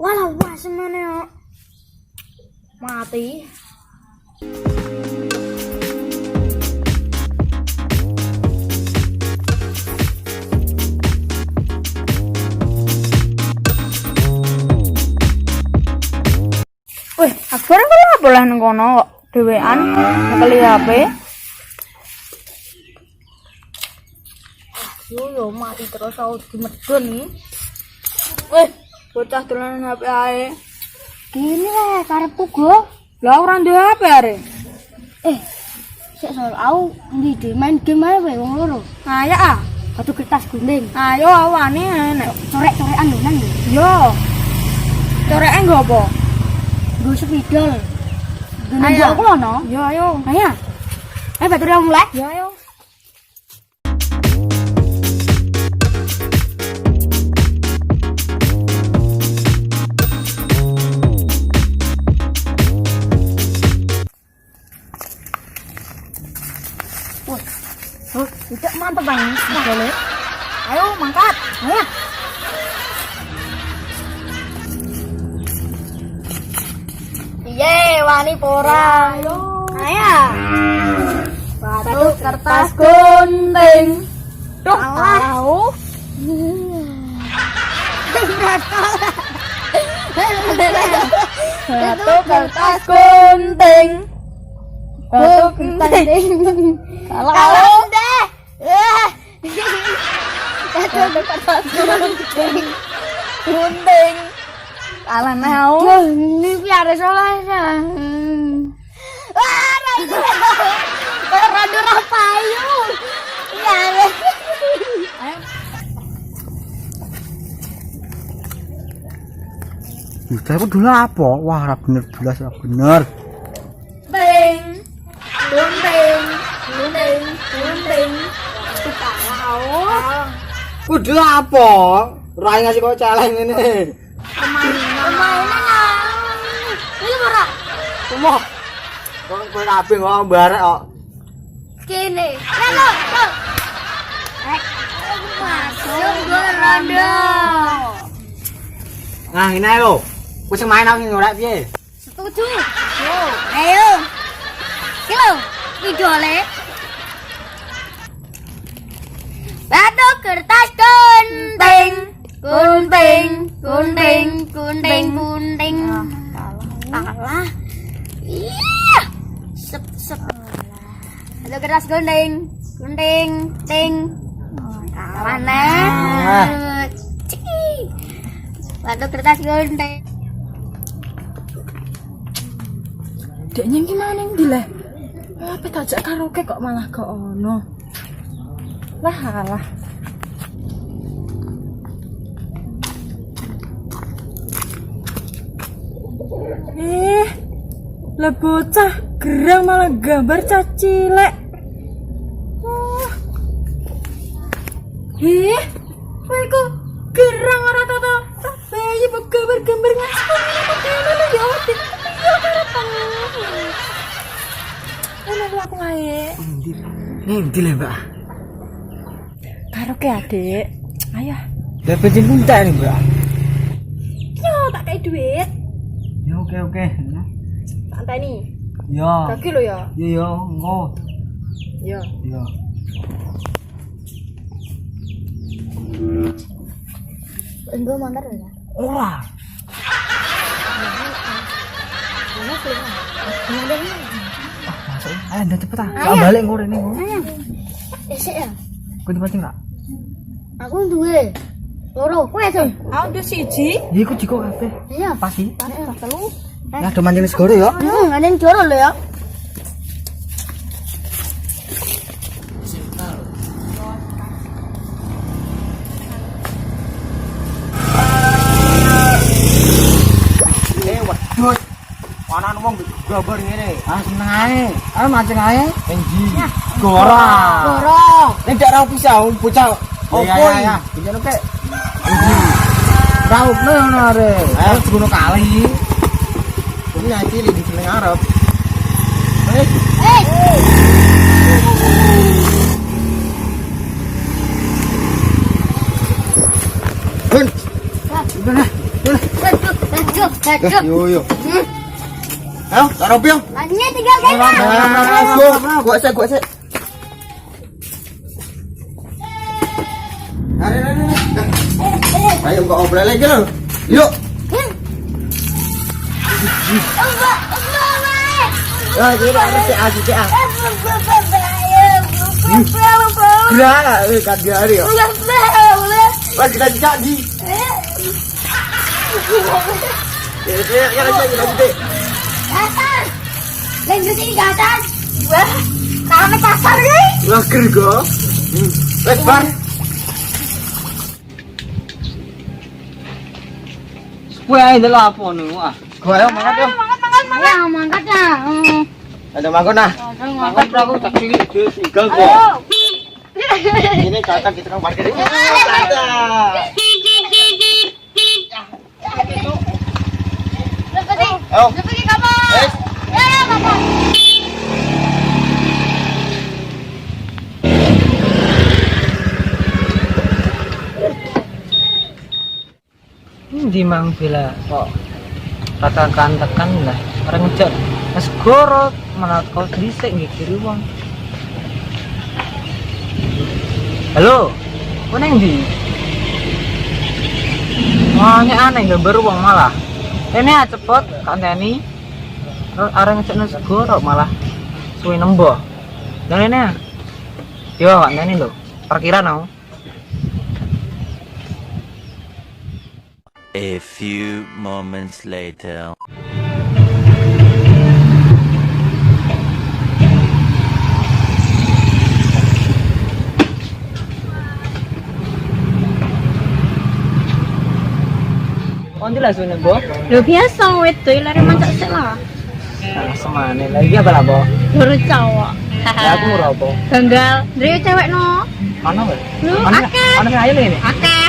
Walah, wah semene kok. Mati. Wih, akhirnya kalau boleh nang kono kok dhewean ngekeli HP. Yo mati terus aku dimedun iki. Wih, bocah dolanan HP ae. Gini lah karepku go. Lah ora ndek HP are. Sik soal aku ndi main game ae wae wong loro. Ayo ah, Batu kertas gunting. ayo awane nek Corek-corekan lho nang. yo. Coreke nggo apa? Nggo spidol. Ayo. Aku lono. Yo ayo. Ayo. Ayo batu dia mulai. Yo ayo. Tidak mantap bang, boleh. Ayo mangkat, ayo. Iye, wani pora. Ayo. Batu kertas gunting. Duh, tahu. Batu kertas gunting. Batu gunting. Kalau deh. Batu kertas gunting. Kalah nau. Ini piare salah ya. Wah, rada rapayu. Ya. Aku dulu apa? Wah, ora bener belas, ora bener. Ting. Gunting. Gunting. Gunting. Kalah. Kudu apa? Ora ngasih kok celeng ngene. Permainan. Ini ora. Semua. Kok kowe kabeh kok barek kok. Kene. Lo. Masuk rondo. Nah, ini ae lho. Wis main aku ngorek piye? Setuju. Yo, ayo. Kilo, idole. Batu kertas gunting. Gunting, gunting, gunting, gunting. Kalah. Iya. Sep. Batu kertas gunting. Gunting, ting. Kalah nah. Batu kertas gunting. Deknya gimana ndi le? Apa tajak karaoke kok malah ke ono. Lah halah. Lah bocah gerang malah gambar cacilek. Kowe kok gerang ora tata. Bayi gambar-gambar ngasih apa kene ya ati. Iya karepan. Ono aku wae. Endi le, Mbak? Karaoke Adik. Ayo. Lah bensin kuntak nih, Mbak. Yo tak kei duit. Ya oke. Santai nih. Ya. Kaki lo ya. Ya, engko. Yo. Ya. Enggak mantar ya. Ora. Mana sih? Ada ini. Masuk. Ayo ndak cepet ah. Tak balik engko rene. Esek ya. Kowe dipancing enggak? Aku duwe. Loro, kowe aja. Aku udah siji. Ya iku jiko kabeh. Iya. Pasti. Telu. Nah, do mancing segoro ya. Nganen joro lho ya. Waduh. Ana wong gambar ngene. Ah, seneng ae. Ayo mancing ae. Enji. Goro. Nek ndak ra pisau bocah. Opo ya? Piye kek? Enji. Raupne ono are. Ayo digono kali. Ini nanti di sini ngarep. Udah. Yo. Ayo, taruh piang. Hanya tinggal kita. Gua sih. Ayo kok obrol lagi lo. Yuk. Ya, jadi ada si A. Gerak, kan dia hari yo. Wah, kita cak di. Ya, lanjut. Atas. Lanjut ini ke atas. Wah, kami pasar guys. Wah, gergo. Lebar. Wah, ini lah apa nih, wah. Gua ayo mangkat yo. Ya, mangkat ya. Ada mangkot nah. Mangkot aku tak sini tinggal gua. Ini kakak kita kan parkir ini. Ayo. Pergi kamu. Ya, kamu. Di mang bila kok tekan lah orang ngejak mas gorot malah kau disek ngikiri uang. Halo, kau neng di? Wahnya aneh gambar uang malah. Ini cepet kanteni. Terus orang ngejak mas gorot malah suwi nembo. Dan ini yo kanteni lo parkiran aku. A few moments later. Kau jelas bener bo? Lo biasa itu lari mancak sih lah. Nah, semane lagi apa lah bo? Baru cowok. Ya aku murah bo. Ganggal. Dari cewek no. Mana bo? Lu Mana akeh. mana ayo ini? Akeh.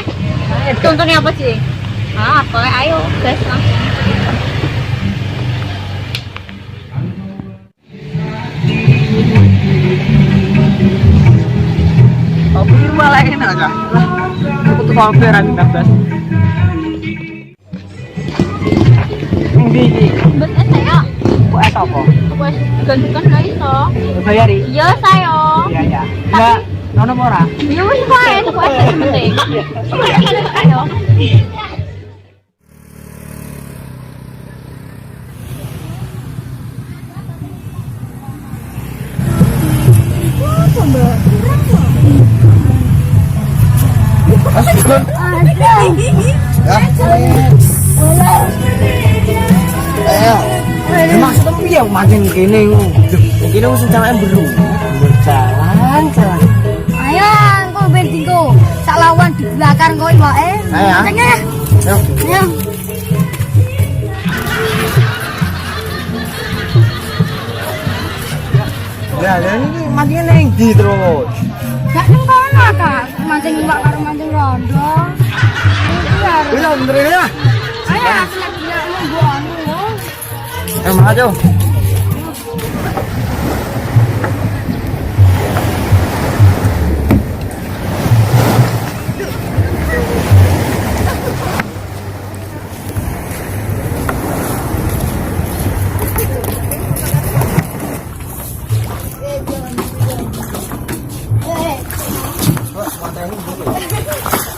Contohnya apa sih? Apa? Ayo, guys langsung. Aku di rumah lain aja. Aku tuh kalau peran 15. Ini Betul saya. kok es apa? Wes gantikan lah iso. Bayari? Iya saya. Iya. Enggak, nono ora. Iya wis wae, tuku es penting. Ayo. Ayo. Maksudnya piye mancing kene ngono? Kene wis jalan belu. Jalan. Ayo, engko ben dingko. Sak lawan di belakang kowe wae. Ayo. Tengah. Ayo. Ayo. Ya, ini mancing ning ndi terus? Gak ning kono, Kak. Mancing iwak karo mancing rondo. Iya. Iya, bener ya. Ayo, aku lagi nunggu anu. Ayo maju.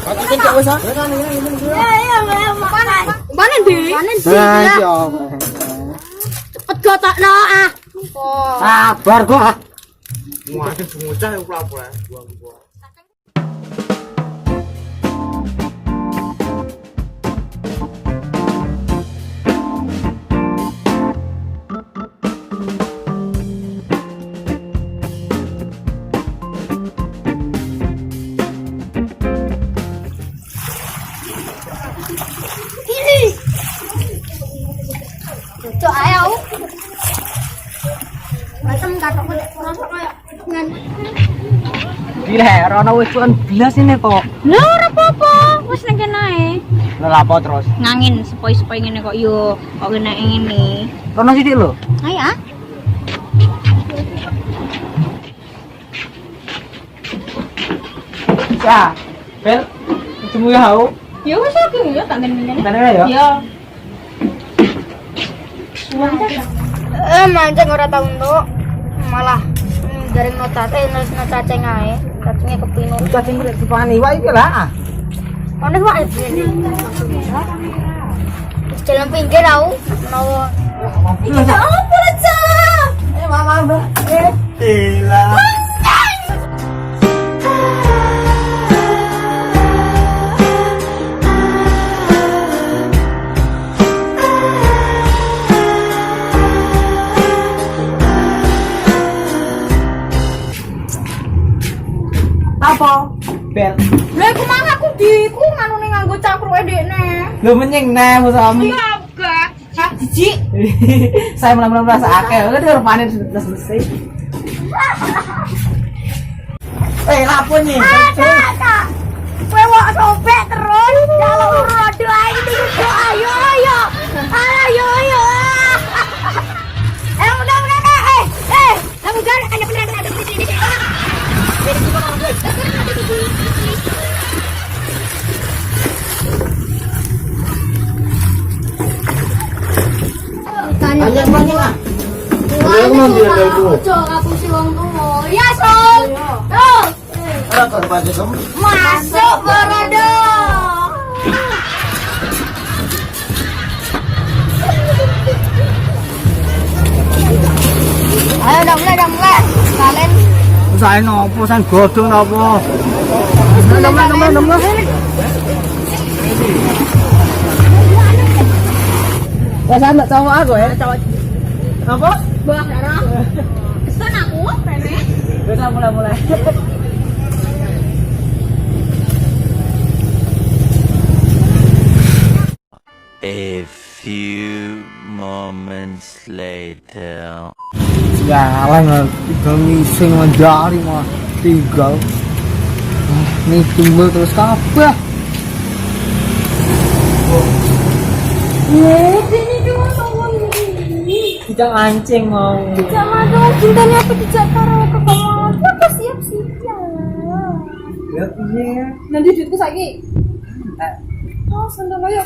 Matikan cak wes ah. Iya, panen. Panen di. Panen di. Cepet gotokno ah. Sabar gua. Waduh bocah ya pura-pura. Cok ayo. Macam katok rosok kayak ngan. Gila, rono wis tuan belas ini kok. Lho ora apa-apa, wis ning kene ae. Lah apa terus? Ngangin sepoi-sepoi ngene kok yo, kok kena ngene. Rono sithik lho. Ayo ah. Ya. Bel, ketemu ya hau. Ya wis oke ya tak ngene. Mana ya? Ya. Mancing ora tau entuk. Malah garing no cacing ae. Cacingnya kepino. Cacing rek dipani wae iki lah. Ono wae ini. Jalan pinggir tau. Menawa. Apa aja? Mama. Gila. Apa? Bel. Lha iku mang aku diku nganune nganggo cangkruke dekne. Lho menyeng nah musuhmu. Iya enggak. Hah, jijik. Saya mulai merasa akeh. Lha dia panen sudah selesai. Lapo nih? Ada. Kowe wak sobek terus. Kalau rodo ae iki ayo ayo. Ayo. Udah. Kamu jangan ada benar. Banyak ah. Aku mau biar aku. Aku si wong tuwa. Ya, Sol. Tuh. Ora kok baca kamu. Masuk Borodo. Ayo dong mulai. Kalian Saya nopo, saya godong nopo. Nom. Ya saya enggak cowok aku ya, cowok. Apa? buah darah. Pesan aku, Rene. Udah mulai. A few moments later. Jalan kita ngising menjari mah tinggal. Nih timbul terus kabeh. Ini dua sama ini. Kita mancing mau. Jangan dong, cintanya apa tidak taruh ke bawah. Apa siap-siap. Ya iya. Nanti duitku saiki. Oh, sendal ayo.